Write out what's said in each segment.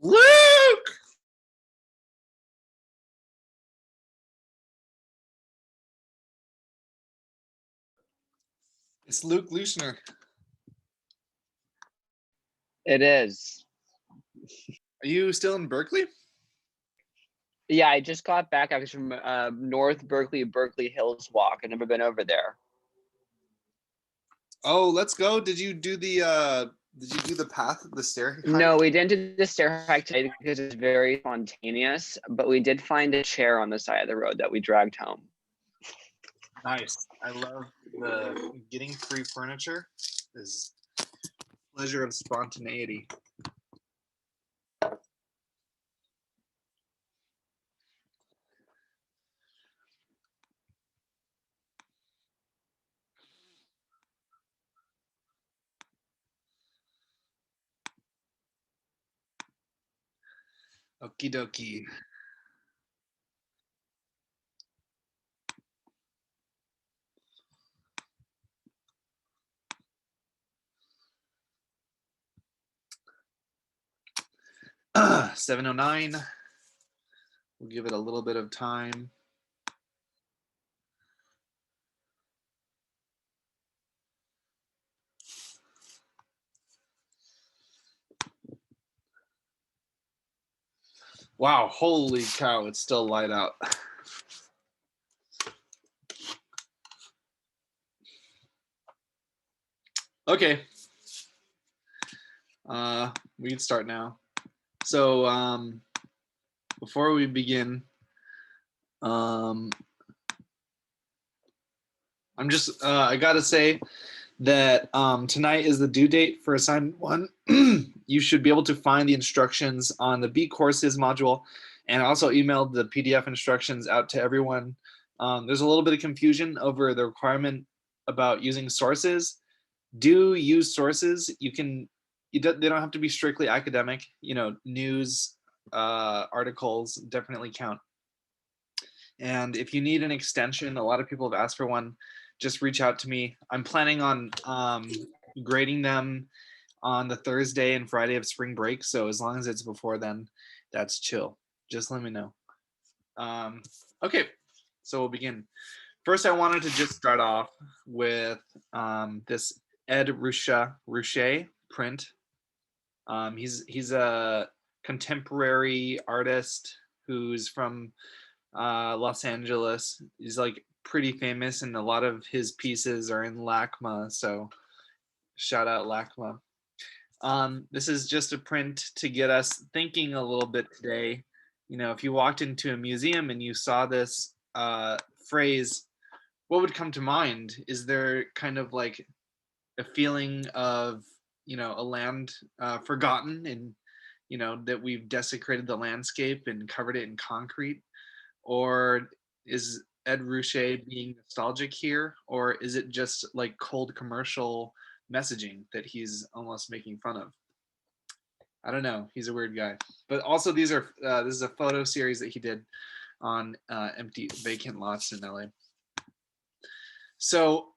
Luke! It's Luke Lushner. It is. Are you still in Berkeley? Yeah, I just got back actually from North Berkeley Hills Walk. I've never been over there. Oh, let's go. Did you do the path, the stair hike? No, we didn't do the stair hike today because it's very spontaneous, but we did find a chair on the side of the road that we dragged home. Nice. I love the getting free furniture is pleasure of spontaneity. Okie dokie. Uh, 7:09. We'll give it a little bit of time. Wow, holy cow, it's still light out. Okay. We can start now. So before we begin, I gotta say that tonight is the due date for assignment 1. You should be able to find the instructions on the B courses module, and I also emailed the PDF instructions out to everyone. There's a little bit of confusion over the requirement about using sources. Do use sources. They don't have to be strictly academic. News articles definitely count. And if you need an extension, a lot of people have asked for one, just reach out to me. I'm planning on grading them on the Thursday and Friday of spring break. So as long as it's before then, that's chill. Just let me know. Okay, so we'll begin. First, I wanted to just start off with this Ed Ruscha print. He's a contemporary artist who's from Los Angeles. He's like pretty famous, and a lot of his pieces are in LACMA. So shout out LACMA. This is just a print to get us thinking a little bit today. If you walked into a museum and you saw this phrase, what would come to mind? Is there kind of like a feeling of a land forgotten, and that we've desecrated the landscape and covered it in concrete? Or is Ed Ruscha being nostalgic here? Or is it just like cold commercial messaging that he's almost making fun of? I don't know. He's a weird guy. But also this is a photo series that he did on empty vacant lots in LA. So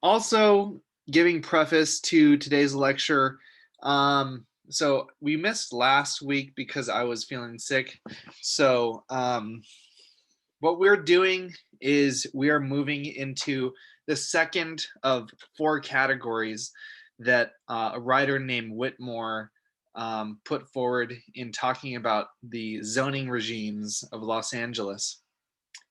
also giving preface to today's lecture. So we missed last week because I was feeling sick. So what we're doing is we are moving into the second of 4 categories that a writer named Whitmore put forward in talking about the zoning regimes of Los Angeles.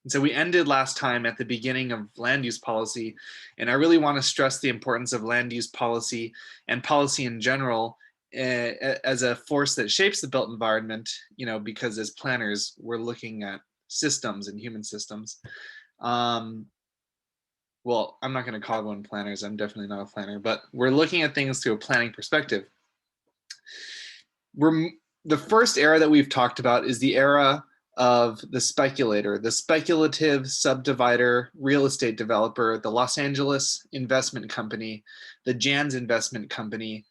And so we ended last time at the beginning of land use policy, and I really want to stress the importance of land use policy and policy in general as a force that shapes the built environment, because as planners, we're looking at systems and human systems. Well, I'm not going to call one planners. I'm definitely not a planner, but we're looking at things through a planning perspective. The first era that we've talked about is the era of the speculator, the speculative subdivider, real estate developer, the Los Angeles Investment Company, the Jan's Investment Company,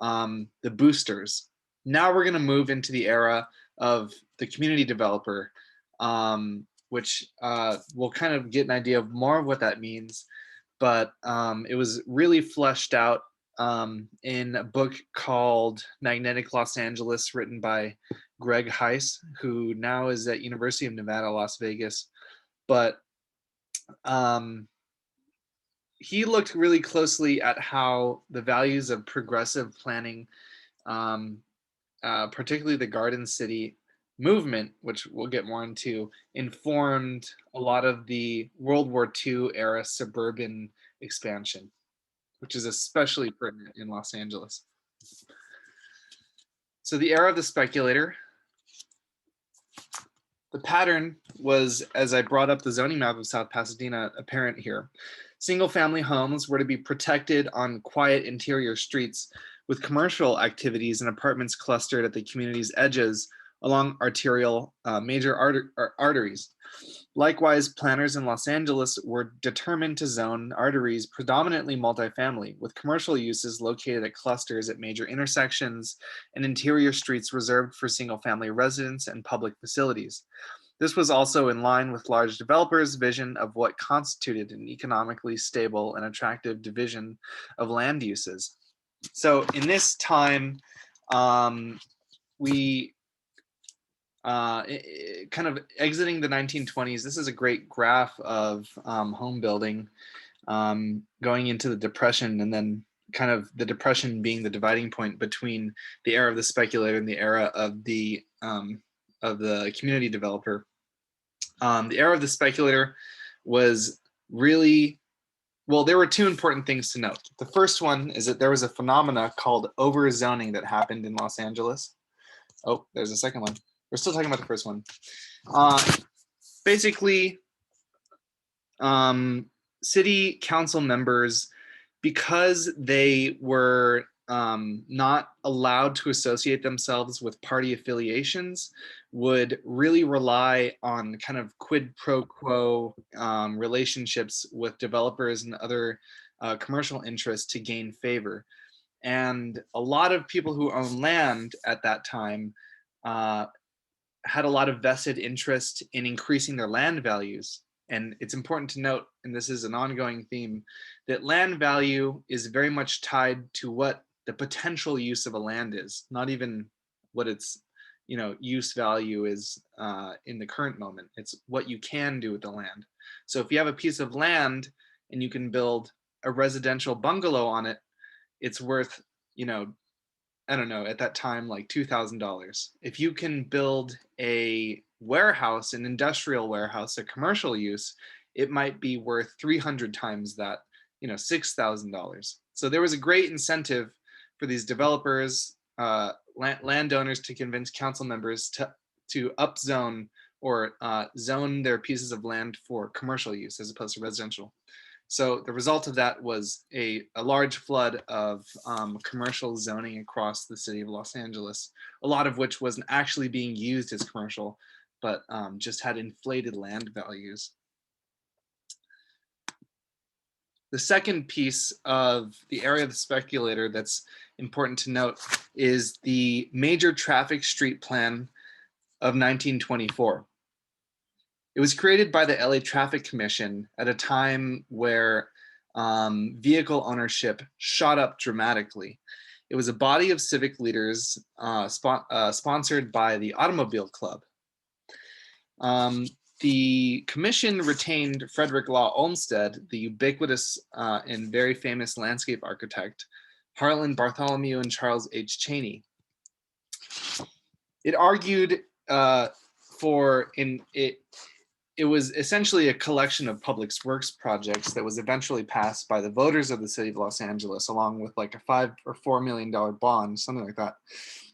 the boosters. Now we're going to move into the era of the community developer, which we'll kind of get an idea of more of what that means. But it was really fleshed out in a book called Magnetic Los Angeles, written by Greg Hise, who now is at University of Nevada, Las Vegas. But he looked really closely at how the values of progressive planning, particularly the Garden City movement, which we'll get more into, informed a lot of the World War II era suburban expansion, which is especially pertinent in Los Angeles. So the era of the speculator, the pattern was, as I brought up the zoning map of South Pasadena, apparent here. Single family homes were to be protected on quiet interior streets, with commercial activities and apartments clustered at the community's edges along arterial major arteries. Likewise, planners in Los Angeles were determined to zone arteries predominantly multifamily, with commercial uses located at clusters at major intersections and interior streets reserved for single-family residents and public facilities. This was also in line with large developers' vision of what constituted an economically stable and attractive division of land uses. So in this time, we kind of exiting the 1920s, this is a great graph of home building going into the Depression, and then kind of the Depression being the dividing point between the era of the speculator and the era of the community developer. The era of the speculator was really, well, there were two important things to note. The first one is that there was a phenomena called overzoning that happened in Los Angeles. Oh, there's a second one. We're still talking about the first one. Basically, city council members, because they were not allowed to associate themselves with party affiliations, would really rely on kind of quid pro quo relationships with developers and other commercial interests to gain favor. And a lot of people who own land at that time had a lot of vested interest in increasing their land values. And it's important to note, and this is an ongoing theme, that land value is very much tied to what the potential use of a land is, not even what its use value is in the current moment. It's what you can do with the land. So if you have a piece of land and you can build a residential bungalow on it, it's worth, I don't know, at that time, like $2,000. If you can build a warehouse, an industrial warehouse, a commercial use, it might be worth 300 times that, $6,000. So there was a great incentive for these developers, landowners, to convince council members to upzone or zone their pieces of land for commercial use as opposed to residential. So the result of that was a large flood of commercial zoning across the city of Los Angeles, a lot of which wasn't actually being used as commercial, but just had inflated land values. The second piece of the area of the speculator that's important to note is the Major Traffic Street Plan of 1924. It was created by the LA Traffic Commission at a time where vehicle ownership shot up dramatically. It was a body of civic leaders sponsored by the Automobile Club. The commission retained Frederick Law Olmsted, the ubiquitous and very famous landscape architect, Harlan Bartholomew, and Charles H. Chaney. It argued it was essentially a collection of public works projects that was eventually passed by the voters of the city of Los Angeles, along with like a $5 or $4 million bond, something like that.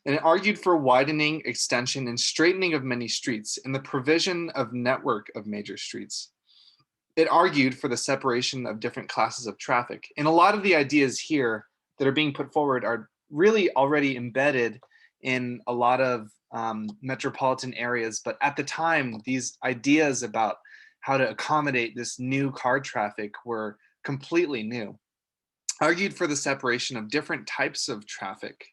And it argued for widening, extension, and straightening of many streets and the provision of network of major streets. It argued for the separation of different classes of traffic. And a lot of the ideas here that are being put forward are really already embedded in a lot of metropolitan areas. But at the time, these ideas about how to accommodate this new car traffic were completely new. Argued for the separation of different types of traffic.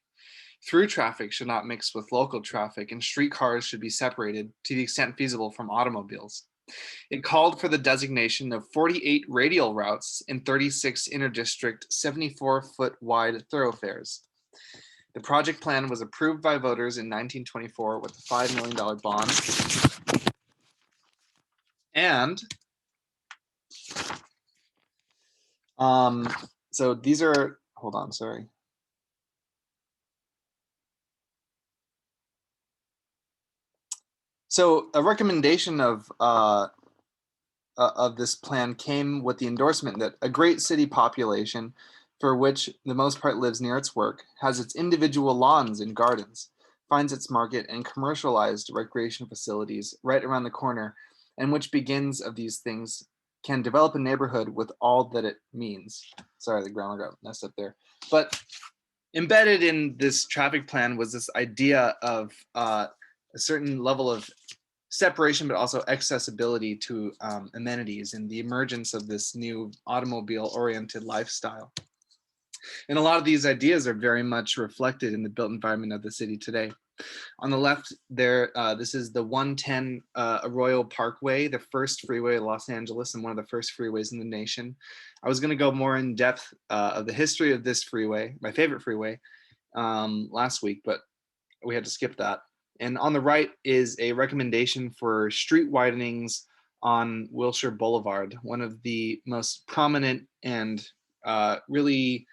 Through traffic should not mix with local traffic, and streetcars should be separated to the extent feasible from automobiles. It called for the designation of 48 radial routes and 36 interdistrict 74-foot wide thoroughfares. The project plan was approved by voters in 1924 with a $5 million bond. And so these are, hold on, sorry. So a recommendation of this plan came with the endorsement that a great city population, for which the most part lives near its work, has its individual lawns and gardens, finds its market and commercialized recreation facilities right around the corner, and which begins of these things can develop a neighborhood with all that it means. Sorry, the grammar got messed up there. But embedded in this traffic plan was this idea of a certain level of separation, but also accessibility to amenities and the emergence of this new automobile-oriented lifestyle. And a lot of these ideas are very much reflected in the built environment of the city today. On the left there, this is the 110 Arroyo Parkway, the first freeway of Los Angeles and one of the first freeways in the nation. I was going to go more in depth of the history of this freeway, my favorite freeway, last week, but we had to skip that. And on the right is a recommendation for street widenings on Wilshire Boulevard, one of the most prominent and really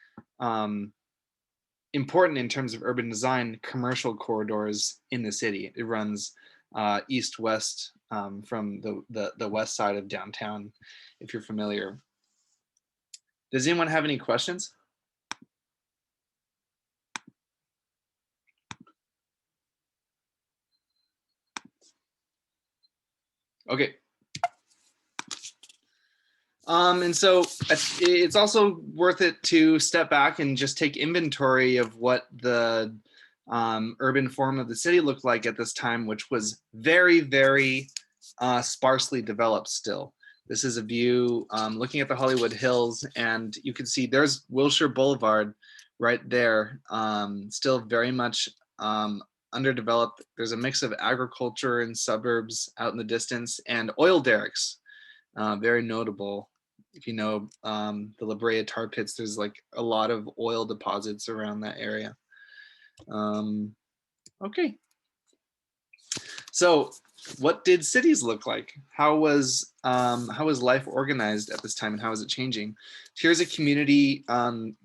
important in terms of urban design commercial corridors in the city. It runs east-west from the west side of downtown, if you're familiar. Does anyone have any questions? Okay. And so it's also worth it to step back and just take inventory of what the urban form of the city looked like at this time, which was very, very sparsely developed still. This is a view looking at the Hollywood Hills, and you can see there's Wilshire Boulevard right there, still very much underdeveloped. There's a mix of agriculture and suburbs out in the distance, and oil derricks, very notable. If you know the La Brea tar pits, there's like a lot of oil deposits around that area. Okay. So what did cities look like? How was life organized at this time, and how is it changing? Here's a community,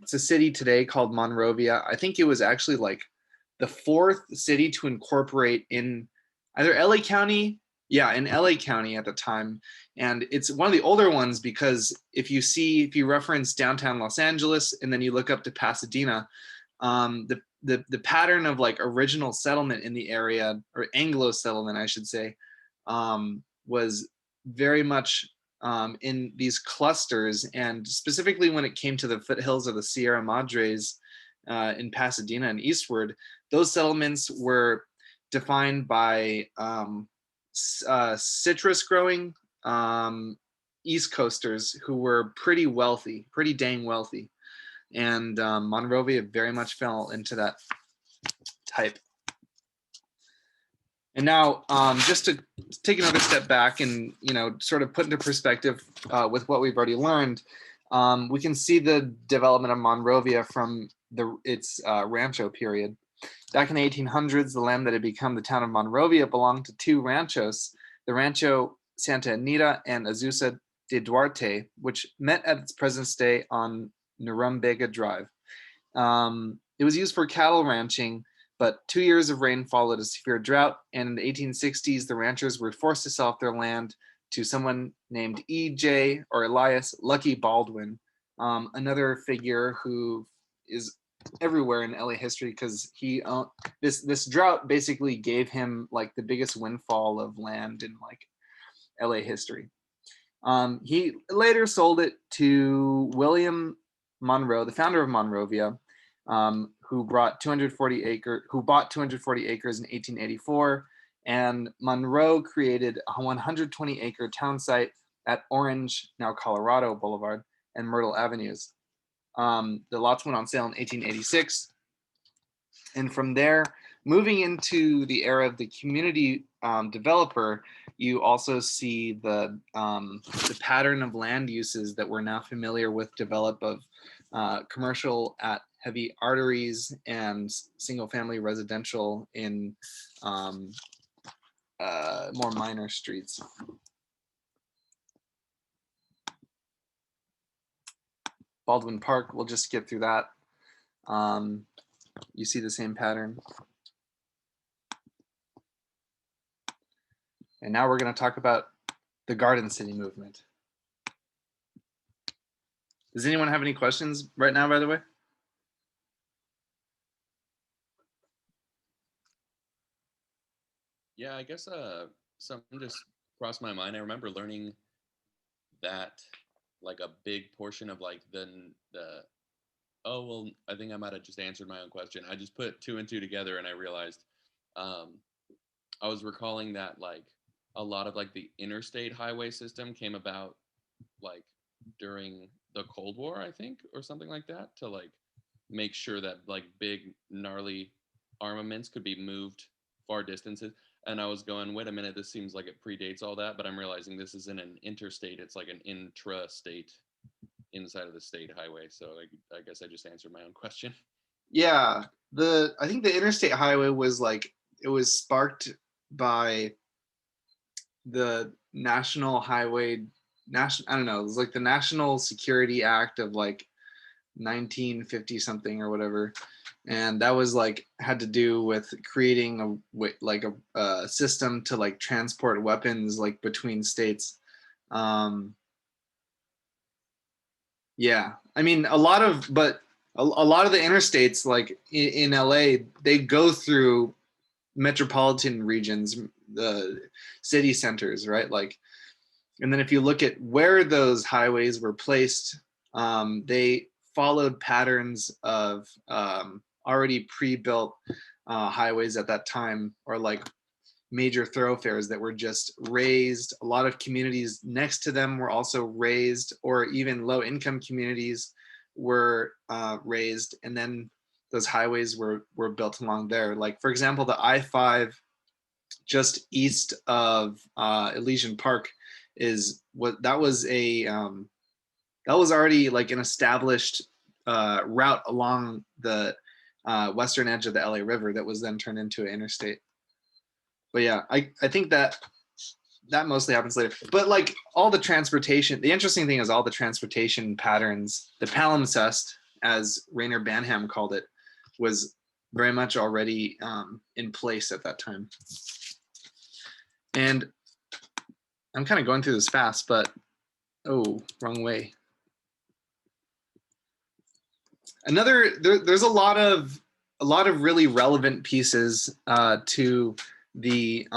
it's a city today called Monrovia. I think it was actually like the fourth city to incorporate in either LA County, yeah, in LA County at the time. And it's one of the older ones because if you reference downtown Los Angeles and then you look up to Pasadena, the pattern of like original settlement in the area, or Anglo settlement, I should say, was very much in these clusters. And specifically when it came to the foothills of the Sierra Madres in Pasadena and eastward, those settlements were defined by citrus growing East Coasters who were pretty wealthy, pretty dang wealthy. And Monrovia very much fell into that type. And now, just to take another step back and sort of put into perspective with what we've already learned, we can see the development of Monrovia from its Rancho period. Back in the 1800s, the land that had become the town of Monrovia belonged to two ranchos, the Rancho Santa Anita and Azusa de Duarte, which met at its present day on Norumbega Drive. It was used for cattle ranching, but 2 years of rain followed a severe drought, and in the 1860s, the ranchers were forced to sell off their land to someone named E.J. or Elias Lucky Baldwin, another figure who is everywhere in LA history because he this drought basically gave him like the biggest windfall of land in like LA history. He later sold it to William Monroe, the founder of Monrovia, who bought 240 acres in 1884, and Monroe created a 120-acre town site at Orange, now Colorado Boulevard, and Myrtle Avenues. The lots went on sale in 1886, and from there, moving into the era of the community developer, you also see the pattern of land uses that we're now familiar with develop of commercial at heavy arteries and single family residential in more minor streets. Baldwin Park, we'll just skip through that. You see the same pattern. And now we're going to talk about the Garden City movement. Does anyone have any questions right now, by the way? Yeah, I guess something just crossed my mind. I remember learning that like a big portion of like the oh well, I think I might have just answered my own question. I just put two and two together and I realized I was recalling that like a lot of like the interstate highway system came about like during the Cold War, I think, or something like that, to like make sure that like big gnarly armaments could be moved far distances. And I was going, wait a minute, this seems like it predates all that, but I'm realizing this isn't an interstate, it's like an intrastate inside of the state highway. So I guess I just answered my own question. Yeah, I think the interstate highway was like, it was sparked by the National Highway, I don't know, it was like the National Security Act of like 1950 something or whatever. And that was like, had to do with creating a system to like transport weapons like between states. Yeah, I mean, a lot of the interstates like in LA, they go through metropolitan regions, the city centers, right? Like, and then if you look at where those highways were placed, they followed patterns of already pre-built highways at that time, or like major thoroughfares that were just raised. A lot of communities next to them were also raised, or even low income communities were raised, and then those highways were built along there. Like, for example, the I-5 just east of Elysian Park is what that was already like an established route along the western edge of the LA River that was then turned into an interstate. But yeah, I think that mostly happens later. But like all the transportation, the interesting thing is all the transportation patterns, the palimpsest, as Rainer Banham called it, was very much already in place at that time. And I'm kind of going through this fast, but oh, wrong way. There's a lot of really relevant pieces to the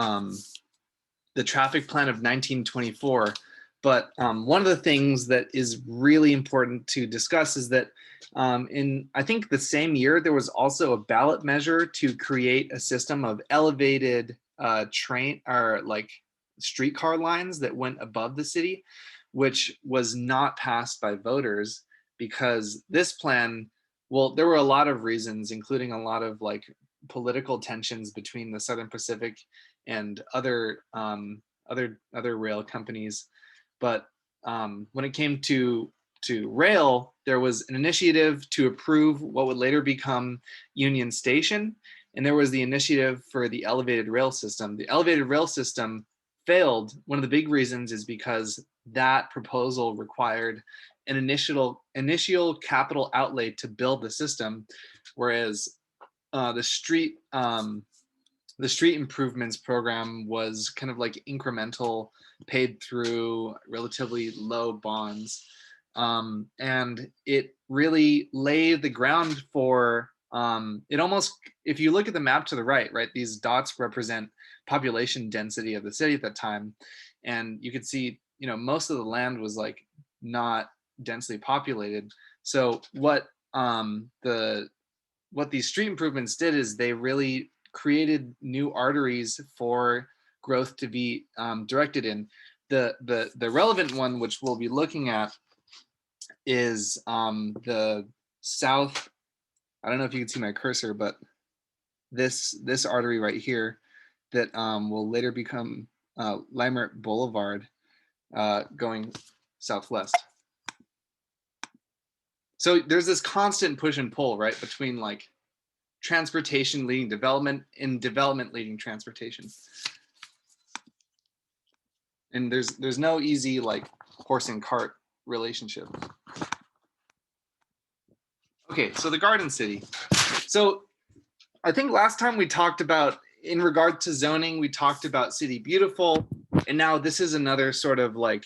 traffic plan of 1924. But one of the things that is really important to discuss is that in, I think, the same year, there was also a ballot measure to create a system of elevated train or like streetcar lines that went above the city, which was not passed by voters because this plan, well, there were a lot of reasons, including a lot of like political tensions between the Southern Pacific and other rail companies. But when it came to rail, there was an initiative to approve what would later become Union Station, and there was the initiative for the elevated rail system. The elevated rail system failed. One of the big reasons is because that proposal required an initial capital outlay to build the system, whereas the street improvements program was kind of like incremental, paid through relatively low bonds. And it really laid the ground for it almost, if you look at the map to the right, these dots represent population density of the city at that time. And you could see, most of the land was like not densely populated. So what these street improvements did is they really created new arteries for growth to be directed in. The relevant one, which we'll be looking at, is the south. I don't know if you can see my cursor, but this artery right here that will later become Leimert Boulevard going southwest. So there's this constant push and pull, right, between like transportation leading development and development leading transportation. And there's no easy like horse and cart relationship. Okay, so the Garden City. So I think last time we talked about, in regard to zoning, we talked about City Beautiful, and now this is another sort of like,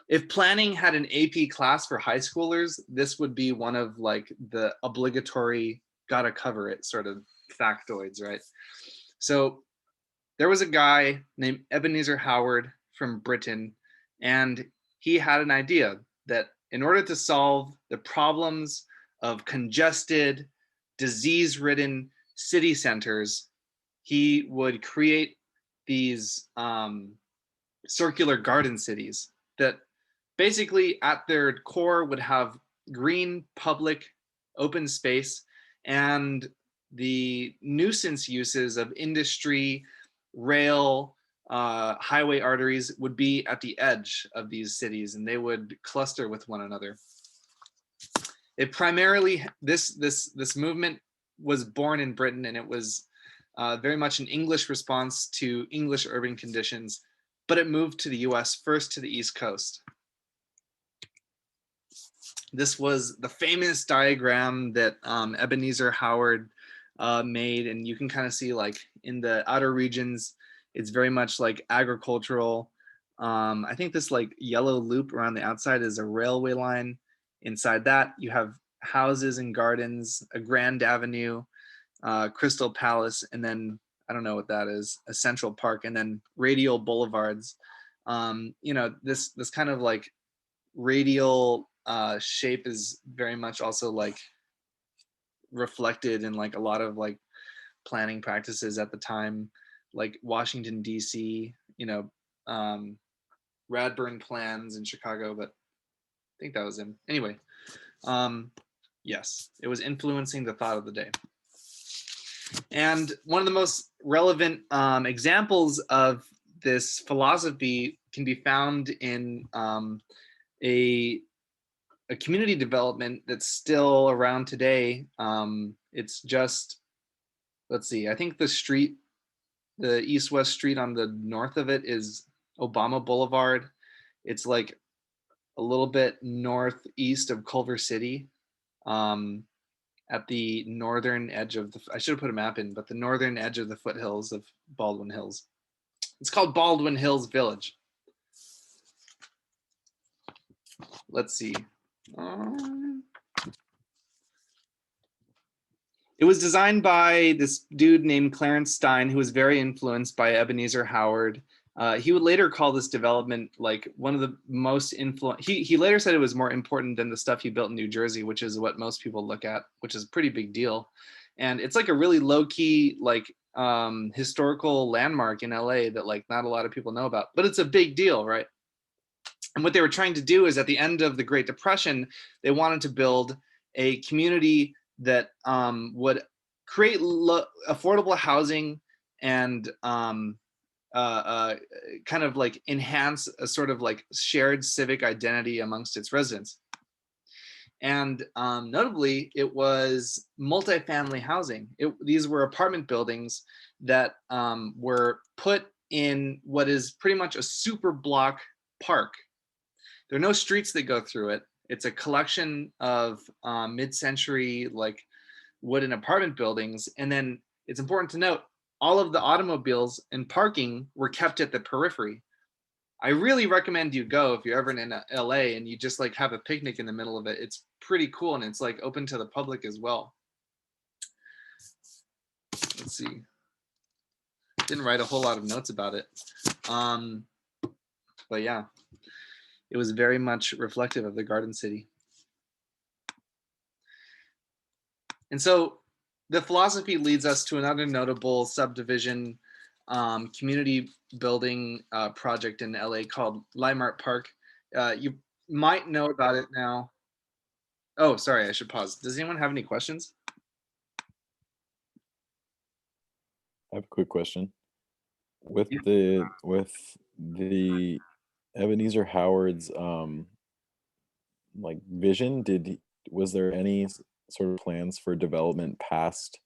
if planning had an AP class for high schoolers, this would be one of like the obligatory gotta cover it sort of factoids, right? So there was a guy named Ebenezer Howard from Britain, and he had an idea that in order to solve the problems of congested, disease-ridden city centers, he would create these circular garden cities that basically at their core would have green, public, open space, and the nuisance uses of industry, rail, highway arteries would be at the edge of these cities, and they would cluster with one another. It primarily, this movement was born in Britain, and it was very much an English response to English urban conditions, but it moved to the US first to the East Coast. This was the famous diagram that Ebenezer Howard made, and you can kind of see like in the outer regions, it's very much like agricultural. I think this like yellow loop around the outside is a railway line. Inside that, you have houses and gardens, a grand avenue, Crystal Palace, and then I don't know what that is, a Central Park, and then radial boulevards. You know, this kind of like radial shape is very much also like reflected in like a lot of like planning practices at the time, like Washington DC, you know, Radburn plans in Chicago, but I think that was him. Anyway, yes, it was influencing the thought of the day. And one of the most relevant examples of this philosophy can be found in a community development that's still around today. It's just, let's see, I think the street, the east-west street on the north of it is Obama Boulevard. It's like a little bit northeast of Culver City, at the northern edge of the, I should have put a map in, but the northern edge of the foothills of Baldwin Hills. It's called Baldwin Hills Village. Let's see. It was designed by this dude named Clarence Stein, who was very influenced by Ebenezer Howard. He would later call this development like one of the most he later said it was more important than the stuff he built in New Jersey, which is what most people look at, which is a pretty big deal. And it's like a really low-key like historical landmark in LA that like not a lot of people know about, but it's a big deal, right? And what they were trying to do is at the end of the Great Depression, they wanted to build a community that would create affordable housing and kind of like enhance a sort of like shared civic identity amongst its residents. And notably, it was multifamily housing. These were apartment buildings that were put in what is pretty much a super block park. There are no streets that go through it. It's a collection of mid-century like wooden apartment buildings. And then it's important to note, all of the automobiles and parking were kept at the periphery. I really recommend you go if you're ever in LA and you just like have a picnic in the middle of it. It's pretty cool, and it's like open to the public as well. Let's see. Didn't write a whole lot of notes about it. But yeah, it was very much reflective of the Garden City. And so the philosophy leads us to another notable subdivision community building project in LA called Leimert Park. You might know about it now. Oh, sorry, I should pause. Does anyone have any questions? I have a quick question. with Yeah. the Ebenezer Howard's like vision, was there any sort of plans for development past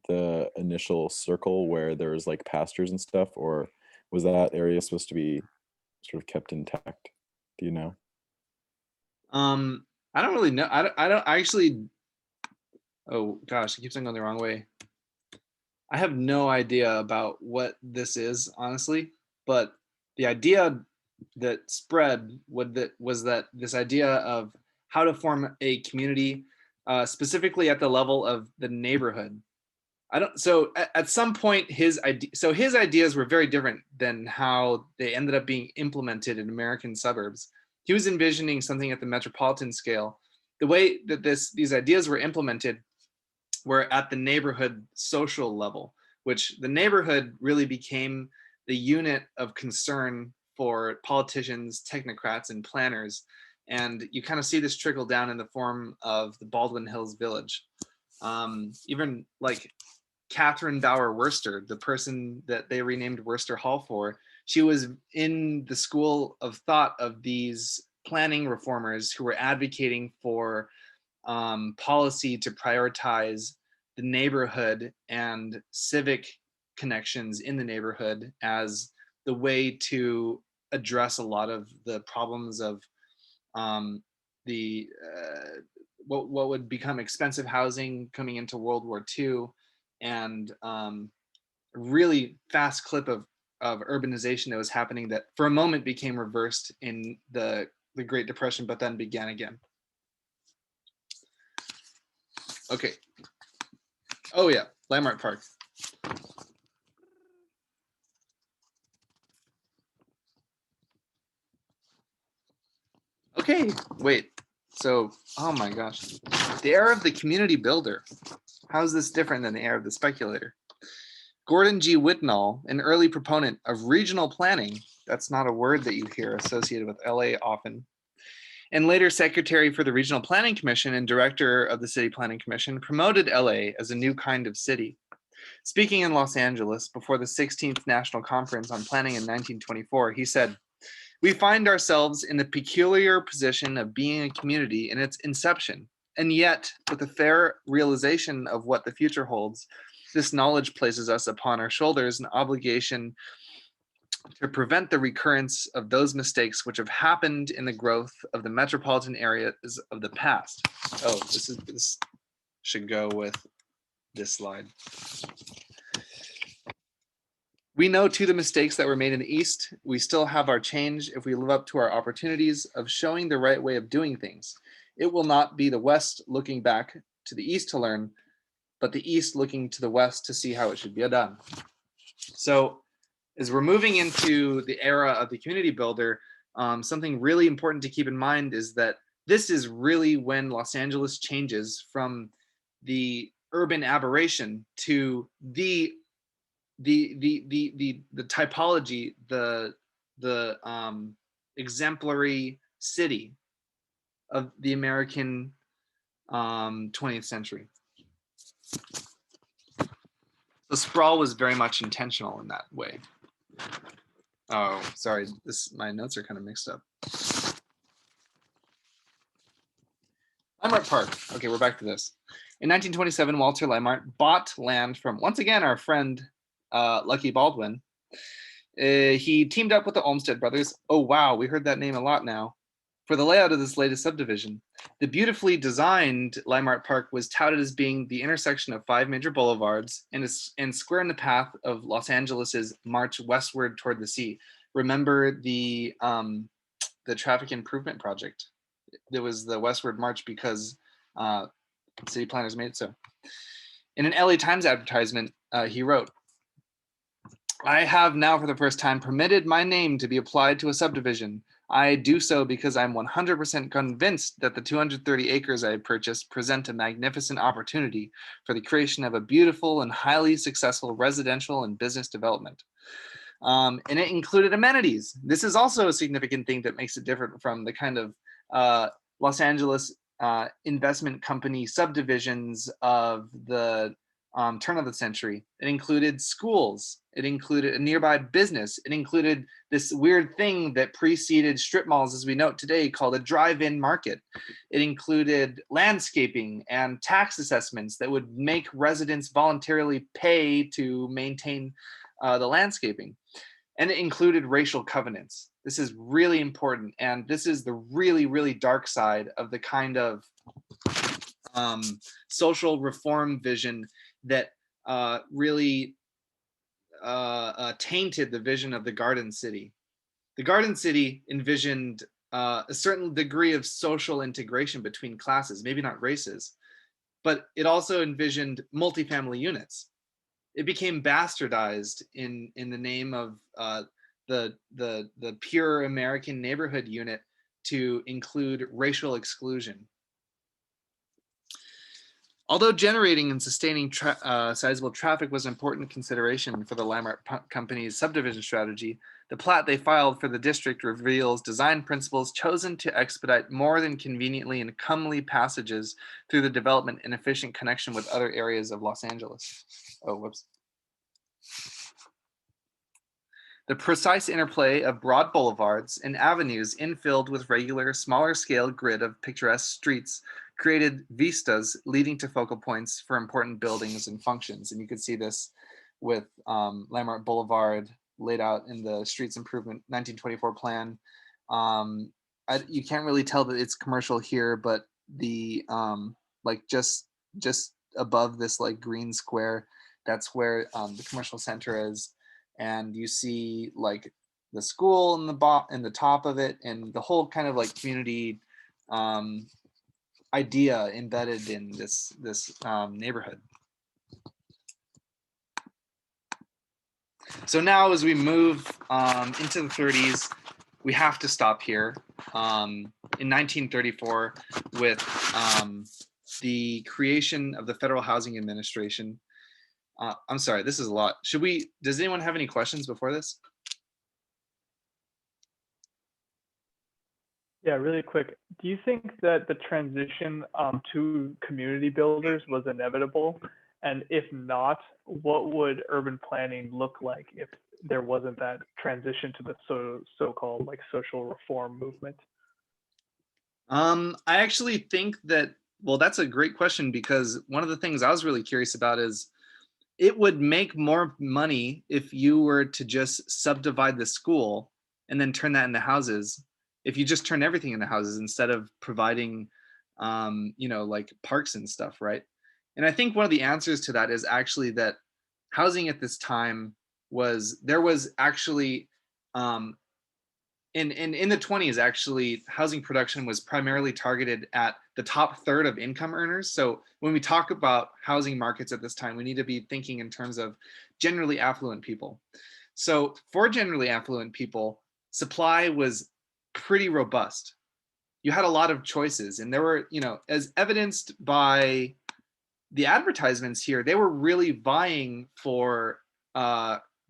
the initial circle where there was like pastures and stuff, or was that area supposed to be sort of kept intact? Do you know? I don't really know. I don't actually. Oh gosh, I keep saying going the wrong way. I have no idea about what this is, honestly, but the idea that spread was that this idea of how to form a community, specifically at the level of the neighborhood. I don't. So at some point, his ideas were very different than how they ended up being implemented in American suburbs. He was envisioning something at the metropolitan scale. The way that these ideas were implemented were at the neighborhood social level, which the neighborhood really became the unit of concern for politicians, technocrats, and planners. And you kind of see this trickle down in the form of the Baldwin Hills Village. Even like Catherine Bauer Worcester, the person that they renamed Worcester Hall for, she was in the school of thought of these planning reformers who were advocating for policy to prioritize the neighborhood and civic connections in the neighborhood as the way to address a lot of the problems of the what would become expensive housing coming into World War II, and a really fast clip of urbanization that was happening that for a moment became reversed in the Great Depression, but then began again. Okay. Oh yeah, Leimert Park. Okay, wait. So, oh my gosh. The era of the community builder. How is this different than the era of the speculator? Gordon G. Whitnall, an early proponent of regional planning, that's not a word that you hear associated with LA often, and later secretary for the Regional Planning Commission and director of the City Planning Commission, promoted LA as a new kind of city. Speaking in Los Angeles before the 16th National Conference on Planning in 1924, he said, "We find ourselves in the peculiar position of being a community in its inception, and yet, with a fair realization of what the future holds, this knowledge places us upon our shoulders an obligation to prevent the recurrence of those mistakes which have happened in the growth of the metropolitan areas of the past." Oh, this should go with this slide. "We know too the mistakes that were made in the East. We still have our change if we live up to our opportunities of showing the right way of doing things. It will not be the West looking back to the East to learn, but the East looking to the West to see how it should be done." So as we're moving into the era of the community builder, something really important to keep in mind is that this is really when Los Angeles changes from the urban aberration to the typology, the exemplary city of the American 20th century. So sprawl was very much intentional in that way. Oh, sorry, my notes are kind of mixed up. Leimert Park. Okay, we're back to this. In 1927, Walter Leimert bought land from, once again, our friend Lucky Baldwin. He teamed up with the Olmsted brothers. Oh wow, we heard that name a lot now. For the layout of this latest subdivision. The beautifully designed Leimert Park was touted as being the intersection of 5 major boulevards and square in the path of Los Angeles's march westward toward the sea. Remember the traffic improvement project? There was the westward march because city planners made it so. In an LA Times advertisement, he wrote, "I have now for the first time permitted my name to be applied to a subdivision. I do so because I'm 100% convinced that the 230 acres I have purchased present a magnificent opportunity for the creation of a beautiful and highly successful residential and business development." And it included amenities. This is also a significant thing that makes it different from the kind of Los Angeles investment company subdivisions of the turn of the century. It included schools, It included a nearby business. It included this weird thing that preceded strip malls as we know it today called a drive-in market. It included landscaping and tax assessments that would make residents voluntarily pay to maintain the landscaping. And it included racial covenants. This is really important. And this is the really, really dark side of the kind of social reform vision that really tainted the vision of the Garden City. The Garden City envisioned a certain degree of social integration between classes, maybe not races, but it also envisioned multifamily units. It became bastardized in the name of the pure American neighborhood unit to include racial exclusion. Although generating and sustaining sizable traffic was an important consideration for the Leimert Company's subdivision strategy, the plat they filed for the district reveals design principles chosen to expedite more than conveniently and comely passages through the development and efficient connection with other areas of Los Angeles. Oh, whoops. The precise interplay of broad boulevards and avenues infilled with regular, smaller scale grid of picturesque streets created vistas leading to focal points for important buildings and functions. And you could see this with Leimert Boulevard laid out in the Streets Improvement 1924 plan. You can't really tell that it's commercial here, but the like just above this like green square, that's where the commercial center is. And you see like the school in the top of it, and the whole kind of like community idea embedded in this neighborhood. So now as we move into the 30s, we have to stop here. In 1934, with the creation of the Federal Housing Administration. I'm sorry, this is a lot. Does anyone have any questions before this? Yeah, really quick. Do you think that the transition to community builders was inevitable? And if not, what would urban planning look like if there wasn't that transition to the so-called like social reform movement? I actually think that, well, that's a great question, because one of the things I was really curious about is it would make more money if you were to just subdivide the school and then turn that into houses. If you just turn everything into houses instead of providing, like parks and stuff, right? And I think one of the answers to that is actually that housing at this time there was actually, in the 20s, actually, housing production was primarily targeted at the top third of income earners. So when we talk about housing markets at this time, we need to be thinking in terms of generally affluent people. So for generally affluent people, supply was pretty robust. You had a lot of choices, and there were, as evidenced by the advertisements here, they were really vying for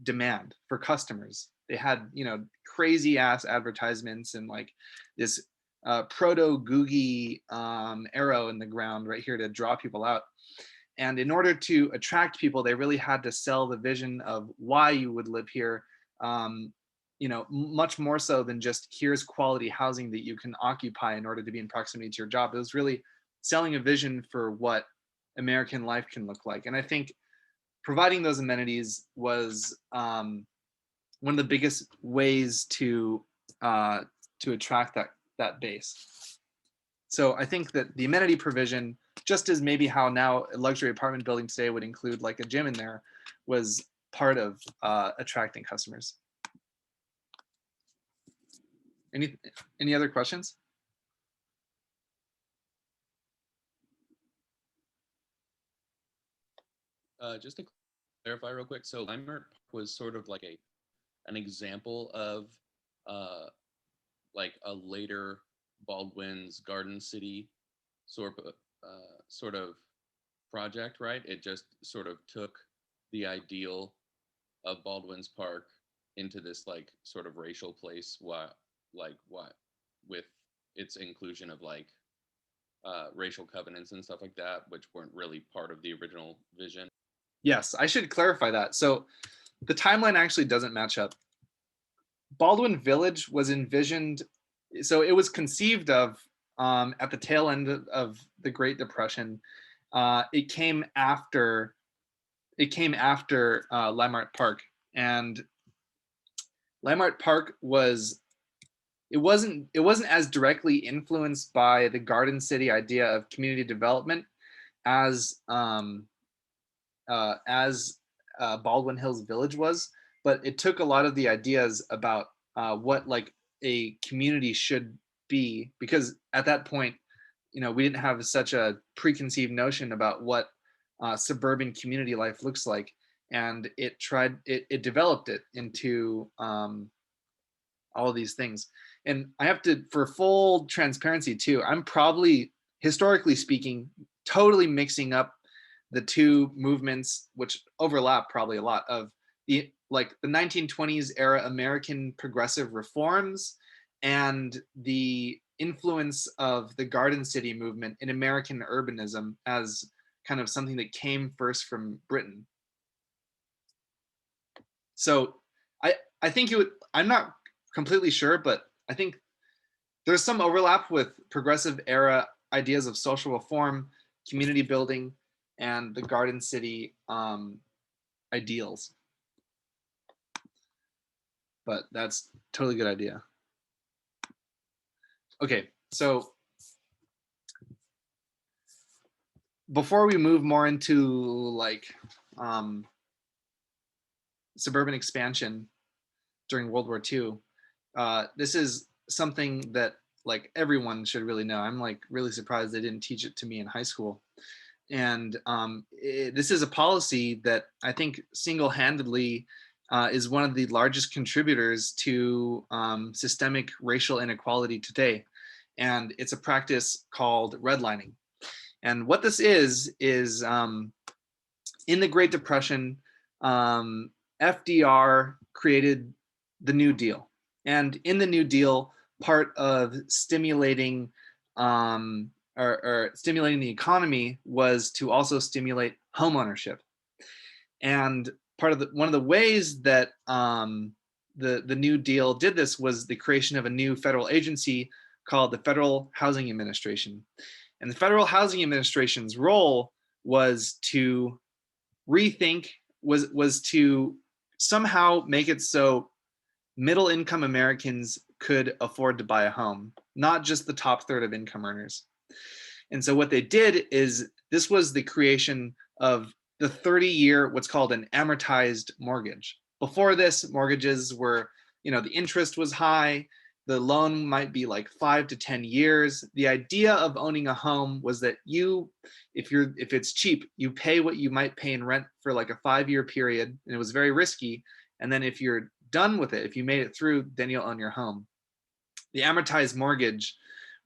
demand for customers. They had, crazy ass advertisements and like this proto Googie arrow in the ground right here to draw people out. And in order to attract people, they really had to sell the vision of why you would live here, much more so than just here's quality housing that you can occupy in order to be in proximity to your job. It was really selling a vision for what American life can look like. And I think providing those amenities was one of the biggest ways to attract that base. So I think that the amenity provision, just as maybe how now a luxury apartment building today would include like a gym in there, was part of attracting customers. Any other questions? Just to clarify real quick, so Leimert Park was sort of like an example of like a later Baldwin's Garden City sort of project, right? It just sort of took the ideal of Baldwin's Park into this like sort of racial place, what with its inclusion of like racial covenants and stuff like that, which weren't really part of the original vision. Yes, I should clarify that. So the timeline actually doesn't match up. Baldwin Village was envisioned, so it was conceived of at the tail end of the Great Depression. It came after Leimert Park, and Leimert Park wasn't as directly influenced by the Garden City idea of community development as Baldwin Hills Village was, but it took a lot of the ideas about what like a community should be, because at that point, we didn't have such a preconceived notion about what suburban community life looks like, and it developed it into all of these things. And I have to, for full transparency too, I'm probably, historically speaking, totally mixing up the two movements, which overlap probably a lot, of the 1920s era American progressive reforms and the influence of the Garden City movement in American urbanism as kind of something that came first from Britain. So I think I'm not completely sure, but I think there's some overlap with progressive era ideas of social reform, community building, and the Garden City ideals. But that's totally good idea. Okay, so before we move more into suburban expansion during World War II, this is something that everyone should really know. I'm really surprised they didn't teach it to me in high school. And this is a policy that I think single-handedly is one of the largest contributors to systemic racial inequality today. And it's a practice called redlining. And what this is in the Great Depression, FDR created the New Deal. And in the New Deal, part of stimulating or stimulating the economy was to also stimulate homeownership. And one of the ways that the New Deal did this was the creation of a new federal agency called the Federal Housing Administration. And the Federal Housing Administration's role was to rethink, was to somehow make it so middle income Americans could afford to buy a home, not just the top third of income earners. And so what they did is, this was the creation of the 30-year, what's called an amortized mortgage. Before this, mortgages were, the interest was high, the loan might be 5 to 10 years. The idea of owning a home was that if it's cheap, you pay what you might pay in rent for a 5-year period, and it was very risky. And then if you're done with it, if you made it through, then you'll own your home. The amortized mortgage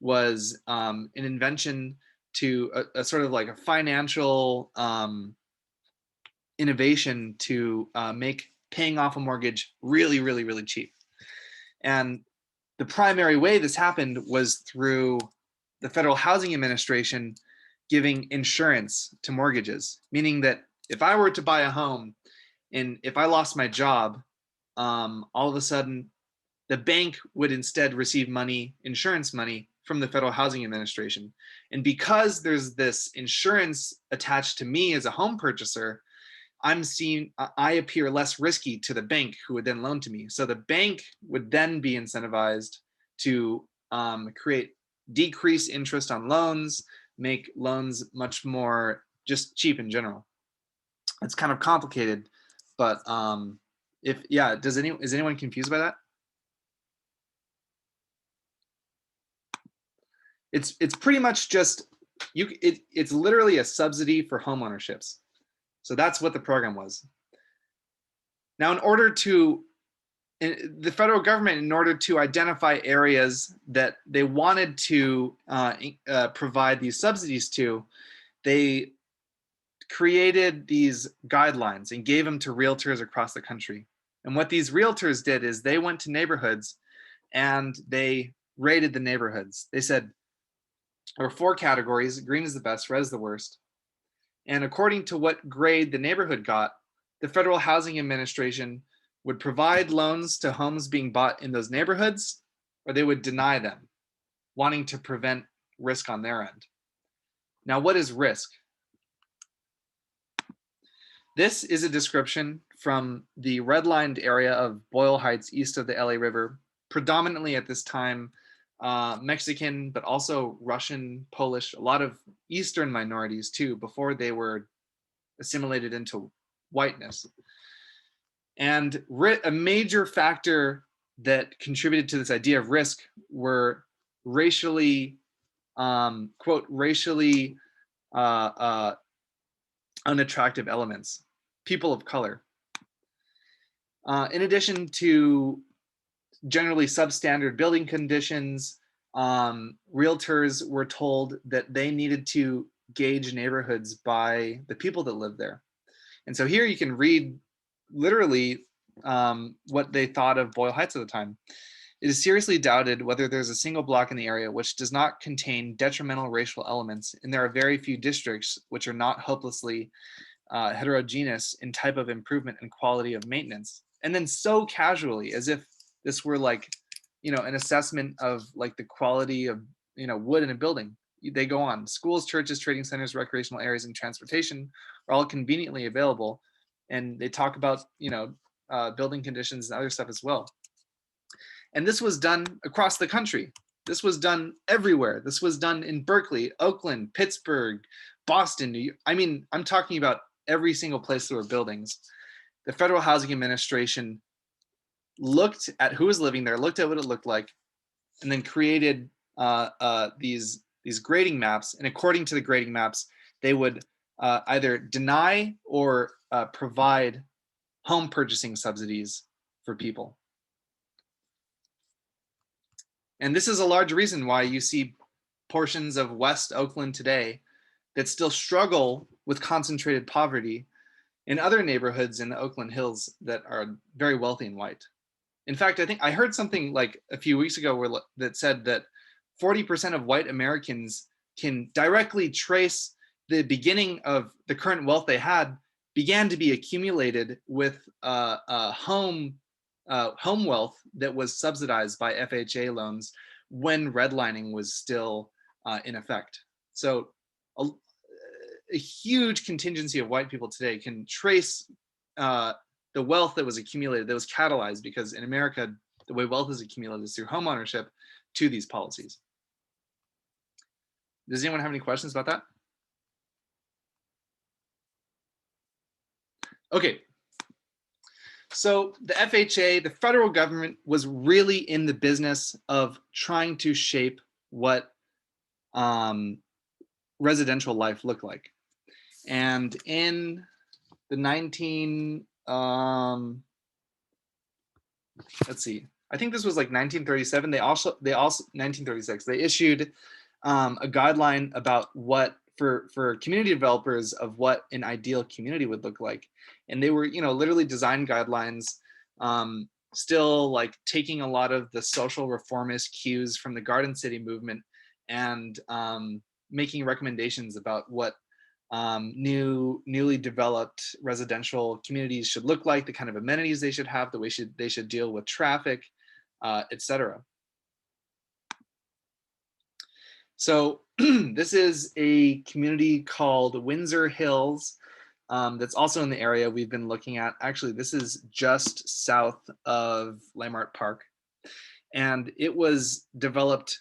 was an invention to a sort of a financial innovation to make paying off a mortgage really, really, really cheap. And the primary way this happened was through the Federal Housing Administration giving insurance to mortgages, meaning that if I were to buy a home and if I lost my job, all of a sudden the bank would instead receive insurance money from the Federal Housing Administration. And because there's this insurance attached to me as a home purchaser, I appear less risky to the bank, who would then loan to me. So the bank would then be incentivized to decrease interest on loans, make loans much more just cheap in general. It's kind of complicated, but is anyone confused by that? It's pretty much just it's literally a subsidy for homeownerships. So that's what the program was. Now, the federal government, in order to identify areas that they wanted to provide these subsidies to, they created these guidelines and gave them to realtors across the country. And what these realtors did is they went to neighborhoods and they rated the neighborhoods. They said, there were 4 categories: green is the best, red is the worst. And according to what grade the neighborhood got, the Federal Housing Administration would provide loans to homes being bought in those neighborhoods, or they would deny them, wanting to prevent risk on their end. Now, what is risk? This is a description from the redlined area of Boyle Heights east of the LA River, predominantly at this time Mexican, but also Russian, Polish, a lot of Eastern minorities too, before they were assimilated into whiteness. And a major factor that contributed to this idea of risk were racially, quote, racially unattractive elements, people of color. In addition to generally substandard building conditions, realtors were told that they needed to gauge neighborhoods by the people that live there. And so here you can read literally what they thought of Boyle Heights at the time. It is seriously doubted whether there's a single block in the area which does not contain detrimental racial elements, and there are very few districts which are not hopelessly heterogeneous in type of improvement and quality of maintenance. And then so casually, as if this were like, an assessment of like the quality of, wood in a building. They go on, schools, churches, trading centers, recreational areas, and transportation are all conveniently available. And they talk about, building conditions and other stuff as well. And this was done across the country. This was done everywhere. This was done in Berkeley, Oakland, Pittsburgh, Boston, New York. I mean, I'm talking about every single place there were buildings. The Federal Housing Administration looked at who was living there, looked at what it looked like, and then created these grading maps. And according to the grading maps, they would either deny or provide home purchasing subsidies for people. And this is a large reason why you see portions of West Oakland today that still struggle with concentrated poverty in other neighborhoods in the Oakland Hills that are very wealthy and white. In fact, I think I heard something like a few weeks ago that said that 40% of white Americans can directly trace the beginning of the current wealth they had began to be accumulated with home wealth that was subsidized by FHA loans when redlining was still in effect. So a huge contingency of white people today can trace the wealth that was accumulated, that was catalyzed, because in America, the way wealth is accumulated is through home ownership, to these policies. Does anyone have any questions about that? Okay. So the FHA, the federal government, was really in the business of trying to shape what residential life looked like. And in the let's see, I think this was like 1937. They also 1936. They issued a guideline about what for community developers of what an ideal community would look like, and they were literally design guidelines, still like taking a lot of the social reformist cues from the Garden City movement and making recommendations about what newly developed residential communities should look like, the kind of amenities they should have, the way they should deal with traffic, etc. So this is a community called Windsor Hills that's also in the area we've been looking at. Actually, this is just south of Leimert Park, and it was developed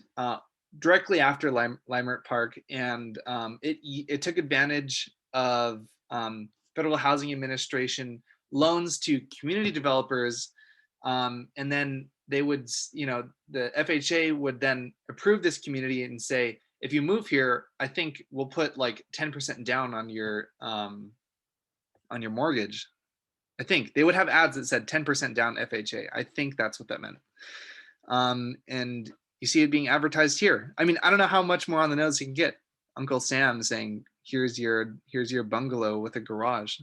directly after Leimert Park, and it took advantage of Federal Housing Administration loans to community developers, and then they would, the FHA would then approve this community and say, if you move here, I think we'll put like 10% down on your mortgage. I think they would have ads that said 10% down FHA. I think that's what that meant. And you see it being advertised here. I mean, I don't know how much more on the nose you can get. Uncle Sam saying, here's your bungalow with a garage.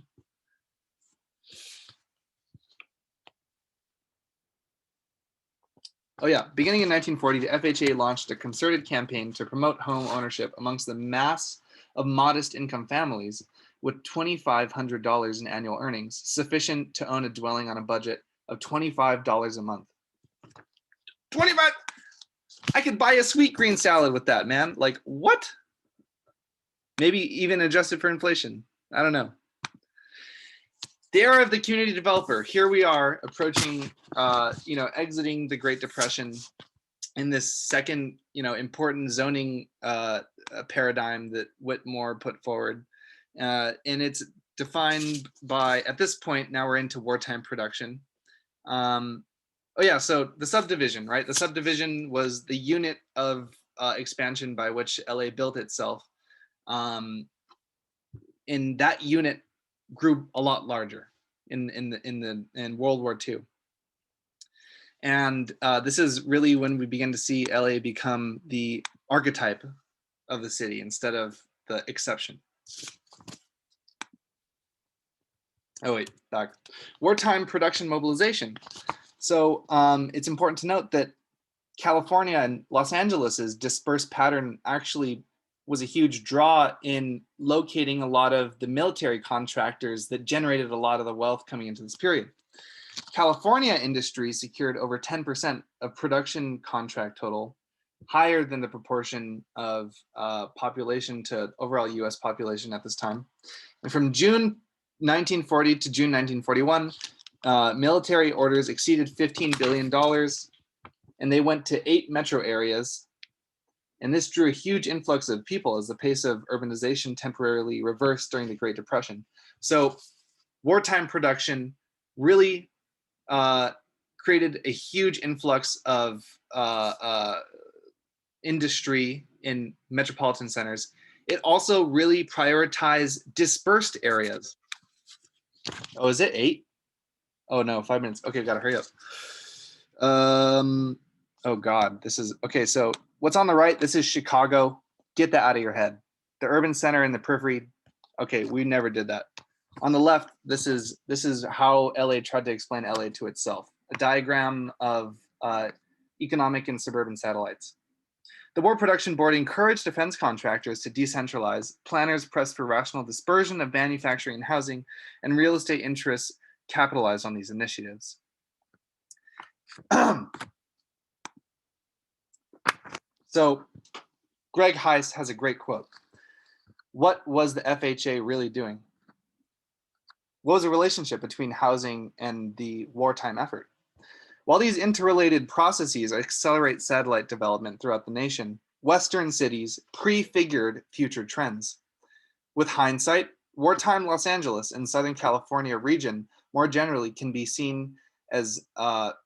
Oh yeah, beginning in 1940, the FHA launched a concerted campaign to promote home ownership amongst the mass of modest income families with $2,500 in annual earnings, sufficient to own a dwelling on a budget of $25 a month. 25. I could buy a sweet green salad with that, man. Like, what? Maybe even adjusted for inflation. I don't know. The era of the community developer. Here we are approaching, exiting the Great Depression in this second, important zoning paradigm that Whitmore put forward. And it's defined by, at this point, now we're into wartime production. So the subdivision, right? The subdivision was the unit of expansion by which LA built itself. And that unit grew a lot larger in World War II. And this is really when we begin to see LA become the archetype of the city instead of the exception. Oh wait, back. Wartime production mobilization. So it's important to note that California and Los Angeles's dispersed pattern actually was a huge draw in locating a lot of the military contractors that generated a lot of the wealth coming into this period. California industry secured over 10% of production contract total, higher than the proportion of population to overall US population at this time. And from June 1940 to June 1941, military orders exceeded $15 billion, and they went to 8 metro areas. And this drew a huge influx of people as the pace of urbanization temporarily reversed during the Great Depression. So wartime production really created a huge influx of industry in metropolitan centers. It also really prioritized dispersed areas. Oh, is it 8? Oh no, 5 minutes. Okay, gotta hurry up. Oh God, this is, okay, so what's on the right, this is Chicago. Get that out of your head. The urban center and the periphery. Okay, we never did that. On the left, this is how LA tried to explain LA to itself. A diagram of economic and suburban satellites. The War Production Board encouraged defense contractors to decentralize. Planners pressed for rational dispersion of manufacturing and housing, and real estate interests capitalized on these initiatives. So Greg Hise has a great quote. What was the FHA really doing? What was the relationship between housing and the wartime effort? While these interrelated processes accelerate satellite development throughout the nation, Western cities prefigured future trends. With hindsight, wartime Los Angeles and Southern California region more generally can be seen as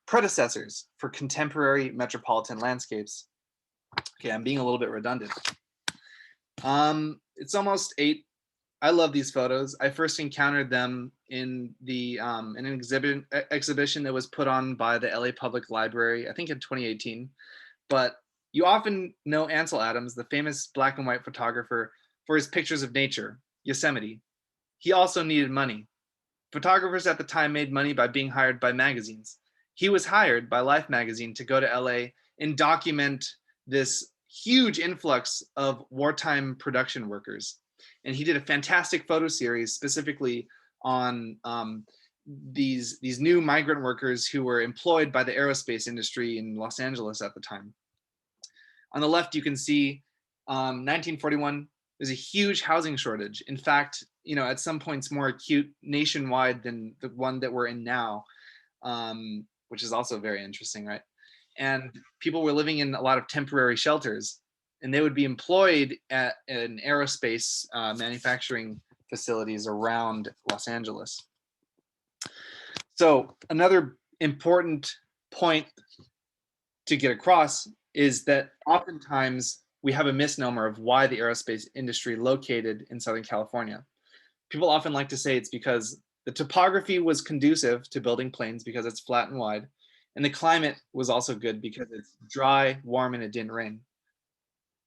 predecessors for contemporary metropolitan landscapes. Okay, I'm being a little bit redundant. It's almost 8. I love these photos. I first encountered them in the in an exhibition that was put on by the LA Public Library, I think in 2018. But you often know Ansel Adams, the famous black and white photographer, for his pictures of nature, Yosemite. He also needed money. Photographers at the time made money by being hired by magazines. He was hired by Life magazine to go to LA and document this huge influx of wartime production workers. And he did a fantastic photo series specifically on these new migrant workers who were employed by the aerospace industry in Los Angeles at the time. On the left, you can see 1941, there's a huge housing shortage. In fact, at some points more acute nationwide than the one that we're in now, which is also very interesting, right? And people were living in a lot of temporary shelters, and they would be employed at an aerospace manufacturing facilities around Los Angeles. So another important point to get across is that oftentimes we have a misnomer of why the aerospace industry located in Southern California. People often like to say it's because the topography was conducive to building planes because it's flat and wide, and the climate was also good because it's dry, warm, and it didn't rain.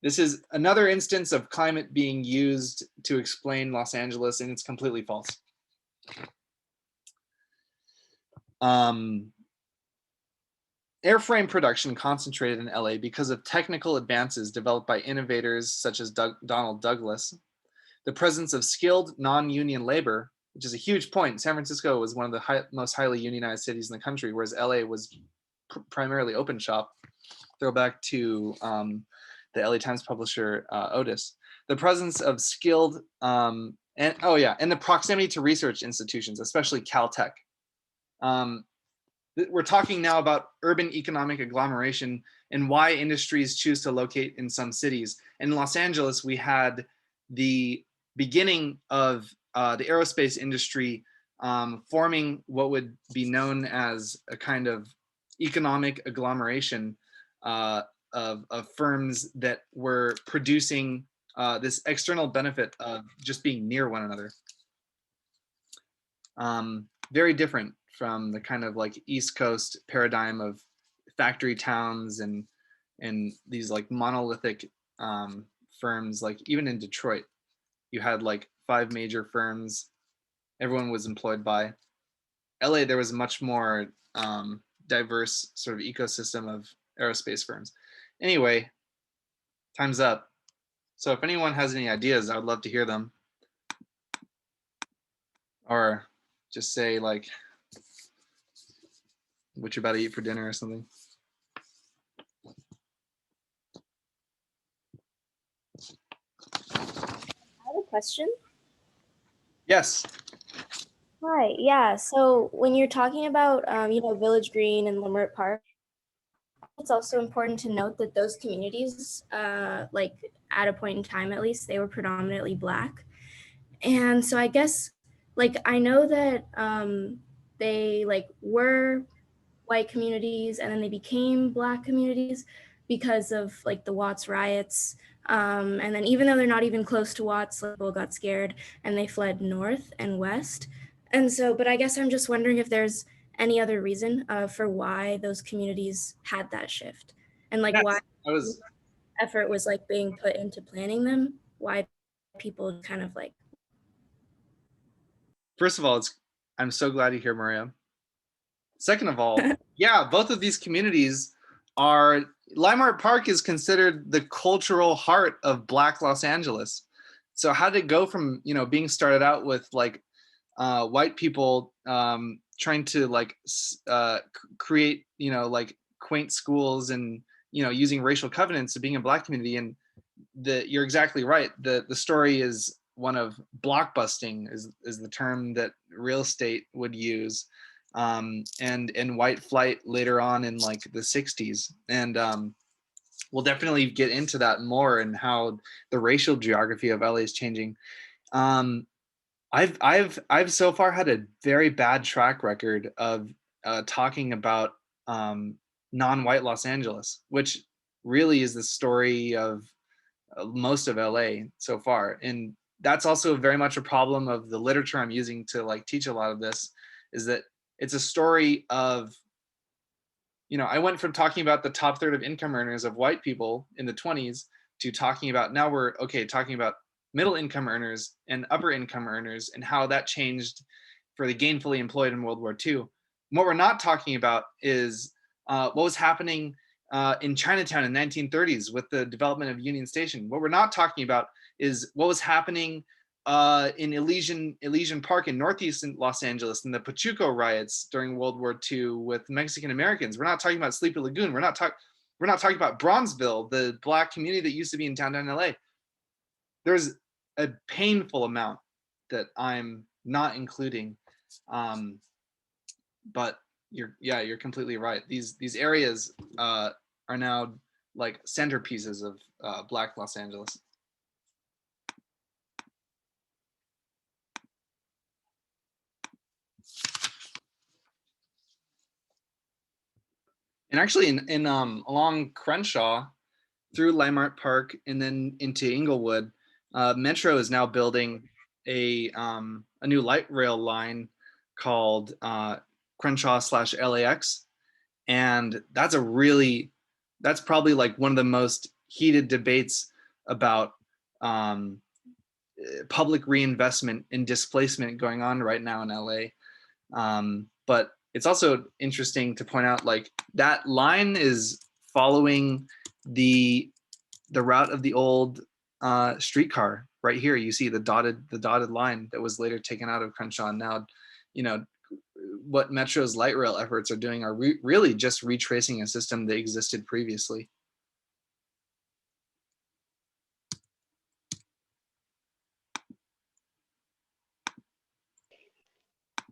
This is another instance of climate being used to explain Los Angeles, and it's completely false. Airframe production concentrated in LA because of technical advances developed by innovators such as Donald Douglas. the presence of skilled non-union labor, which is a huge point. San Francisco was one of the most highly unionized cities in the country, whereas LA was primarily open shop. Throwback to the LA Times publisher Otis. The presence of skilled and the proximity to research institutions, especially Caltech. We're talking now about urban economic agglomeration and why industries choose to locate in some cities. In Los Angeles, we had the beginning of the aerospace industry forming what would be known as a kind of economic agglomeration of firms that were producing this external benefit of just being near one another. Very different from the kind of like East Coast paradigm of factory towns and these like monolithic firms. Like even in Detroit, you had like 5 major firms everyone was employed by. LA, there was a much more diverse sort of ecosystem of aerospace firms. Anyway, time's up. So if anyone has any ideas, I would love to hear them. Or just say like what you're about to eat for dinner or something. I have a question. Yes. Hi, yeah, so when you're talking about, Village Green and Leimert Park, it's also important to note that those communities, like at a point in time at least, they were predominantly Black. And so I guess, like, I know that they like were white communities and then they became Black communities because of like the Watts riots. And then even though they're not even close to Watts, like, people got scared and they fled north and west. And so, but I guess I'm just wondering if there's any other reason for why those communities had that shift and like why effort was like being put into planning them, why people kind of like. First of all, I'm so glad you're here, Maria. Second of all, yeah, both of these communities are, Leimert Park is considered the cultural heart of Black Los Angeles. So how did it go from, being started out with like white people trying to like create, like quaint schools and, using racial covenants to being a Black community? And you're exactly right. The story is one of blockbusting is the term that real estate would use, and white flight later on in like the 60s. And we'll definitely get into that more and how the racial geography of LA is changing. I've so far had a very bad track record of talking about non-white Los Angeles, which really is the story of most of LA so far. And that's also very much a problem of the literature I'm using to like teach a lot of this, is that it's a story of, I went from talking about the top third of income earners of white people in the 20s to talking about, now we're talking about middle income earners and upper income earners and how that changed for the gainfully employed in World War II. What we're not talking about is what was happening in Chinatown in the 1930s with the development of Union Station. What we're not talking about is what was happening in Elysian Park in northeast Los Angeles in the Pachuco riots during World War II with Mexican Americans. We're not talking about Sleepy Lagoon. We're not talking about Bronzeville, the Black community that used to be in downtown LA. There's a painful amount that I'm not including, but you're completely right. These areas are now like centerpieces of Black Los Angeles. And actually, in along Crenshaw, through Leimert Park, and then into Inglewood, Metro is now building a new light rail line called Crenshaw/LAX, and that's probably like one of the most heated debates about public reinvestment and displacement going on right now in LA. But it's also interesting to point out, like, that line is following the route of the old streetcar right here, you see the dotted line that was later taken out of Crenshaw. Now, you know, what Metro's light rail efforts are doing are really just retracing a system that existed previously.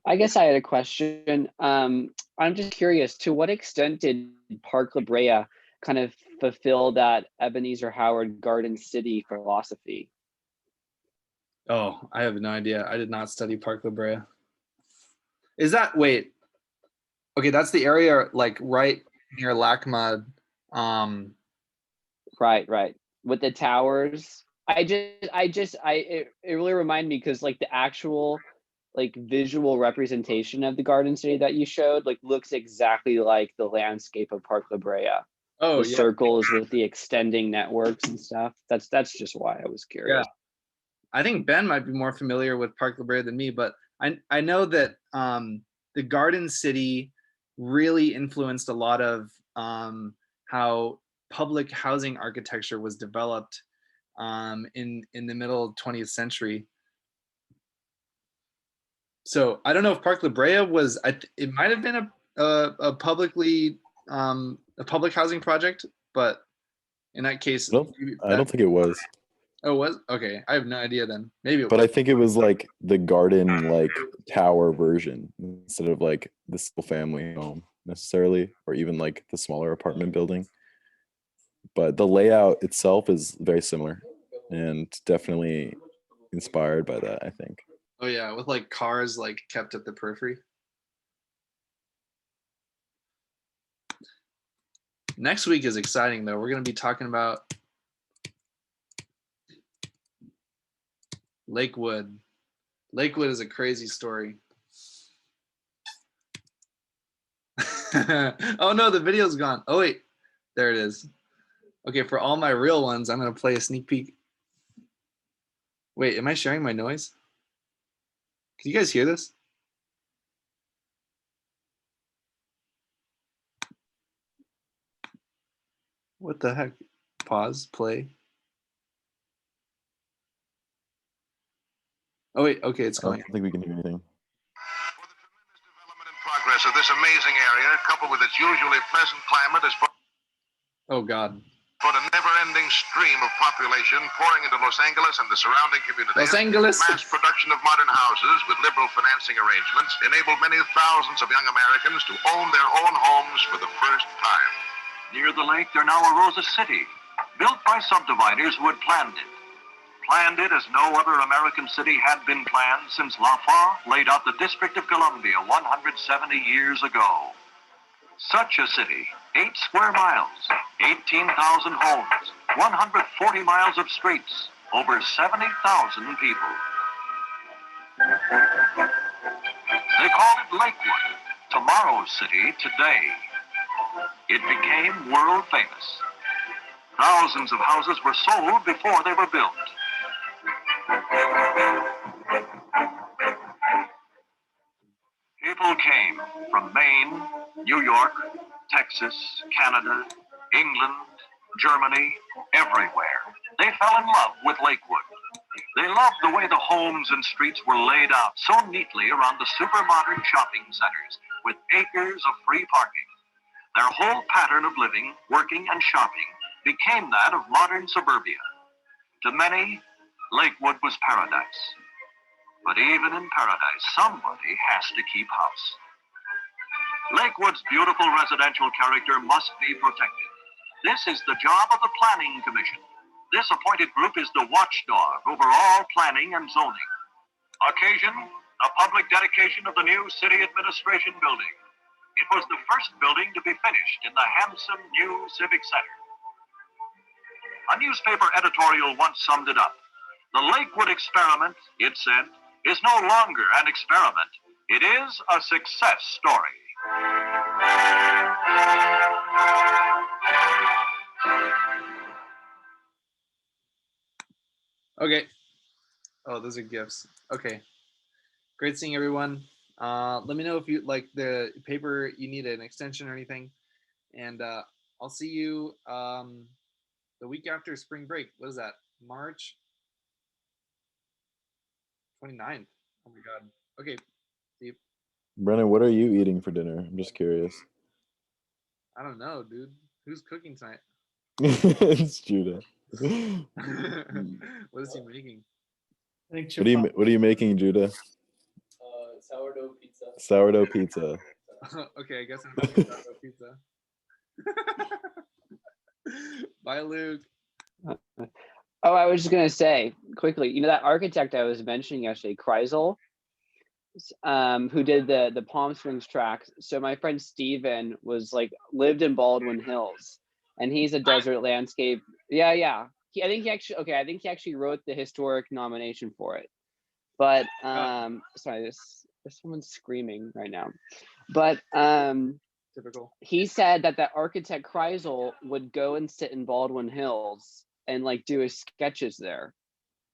I guess I had a question. I'm just curious, to what extent did Park La Brea kind of fulfill that Ebenezer Howard Garden City philosophy? Oh, I have no idea. I did not study Park La Brea. Is that, wait, okay, that's the area like right near LACMA. Right. With the towers. It really reminded me because like the actual like visual representation of the Garden City that you showed like looks exactly like the landscape of Park La Brea. Oh, The yeah. circles with the extending networks and stuff. That's just why I was curious. I think Ben might be more familiar with Park La Brea than me, but I know that the Garden City really influenced a lot of how public housing architecture was developed in the middle 20th century. So I don't know if Park La Brea was. It might have been a publicly a public housing project, but in that case, I don't think it was. Oh, it was? Okay, I have no idea then. Maybe it But was. I think it was like the garden like tower version instead of like the single family home necessarily, or even like the smaller apartment building. But the layout itself is very similar and definitely inspired by that, I think. Oh yeah, with like cars like kept at the periphery. Next week is exciting though. We're going to be talking about Lakewood. Lakewood is a crazy story. Oh no, the video's gone. Oh wait, there it is. Okay, for all my real ones, I'm going to play a sneak peek. Wait, am I sharing my noise? Can you guys hear this? What the heck? Pause, play. Oh wait, okay, it's I don't going. think we can hear anything. For the tremendous development and progress of this amazing area, coupled with its usually pleasant climate, has Oh God. brought a never-ending stream of population pouring into Los Angeles and the surrounding communities. Los Angeles. Mass production of modern houses with liberal financing arrangements enabled many thousands of young Americans to own their own homes for the first time. Near the lake, there now arose a city, built by subdividers who had planned it. Planned it as no other American city had been planned since Lafayette laid out the District of Columbia 170 years ago. Such a city, 8 square miles, 18,000 homes, 140 miles of streets, over 70,000 people. They called it Lakewood, tomorrow's city today. It became world famous. Thousands of houses were sold before they were built. People came from Maine, New York, Texas, Canada, England, Germany, everywhere. They fell in love with Lakewood. They loved the way the homes and streets were laid out so neatly around the super modern shopping centers with acres of free parking. Their whole pattern of living, working, and shopping became that of modern suburbia. To many, Lakewood was paradise. But even in paradise, somebody has to keep house. Lakewood's beautiful residential character must be protected. This is the job of the Planning Commission. This appointed group is the watchdog over all planning and zoning. Occasion, a public dedication of the new City Administration Building. It was the first building to be finished in the handsome new Civic Center. A newspaper editorial once summed it up. The Lakewood experiment, it said, is no longer an experiment. It is a success story. Okay. Oh, those are gifts. Okay. Great seeing everyone. Let me know if you like the paper, you need an extension or anything. And I'll see you the week after spring break. What is that? March 29. Oh my god. Okay. Steve. Brennan, what are you eating for dinner? I'm just curious. I don't know, dude. Who's cooking tonight? It's Judah. What is he making? I think What are you making, Judah? Sourdough pizza. Sourdough pizza. Okay, I guess I'm making sourdough pizza. Bye, Luke. Oh, I was just gonna say quickly, you know that architect I was mentioning yesterday, Kreisel, who did the Palm Springs tracks. So my friend Steven lived in Baldwin Hills, and he's a desert landscape. Yeah. I think he actually wrote the historic nomination for it. But sorry, there's someone screaming right now. But Typical. he said that architect Kreisel would go and sit in Baldwin Hills and do his sketches there.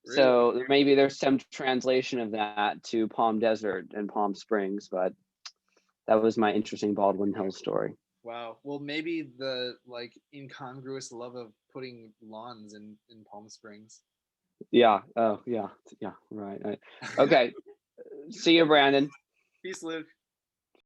Really? So maybe there's some translation of that to Palm Desert and Palm Springs, but that was my interesting Baldwin Hills story. Wow. Well, maybe the incongruous love of putting lawns in Palm Springs. Yeah. Oh, yeah. Yeah. Right. Okay. See you, Brandon. Peace, Luke.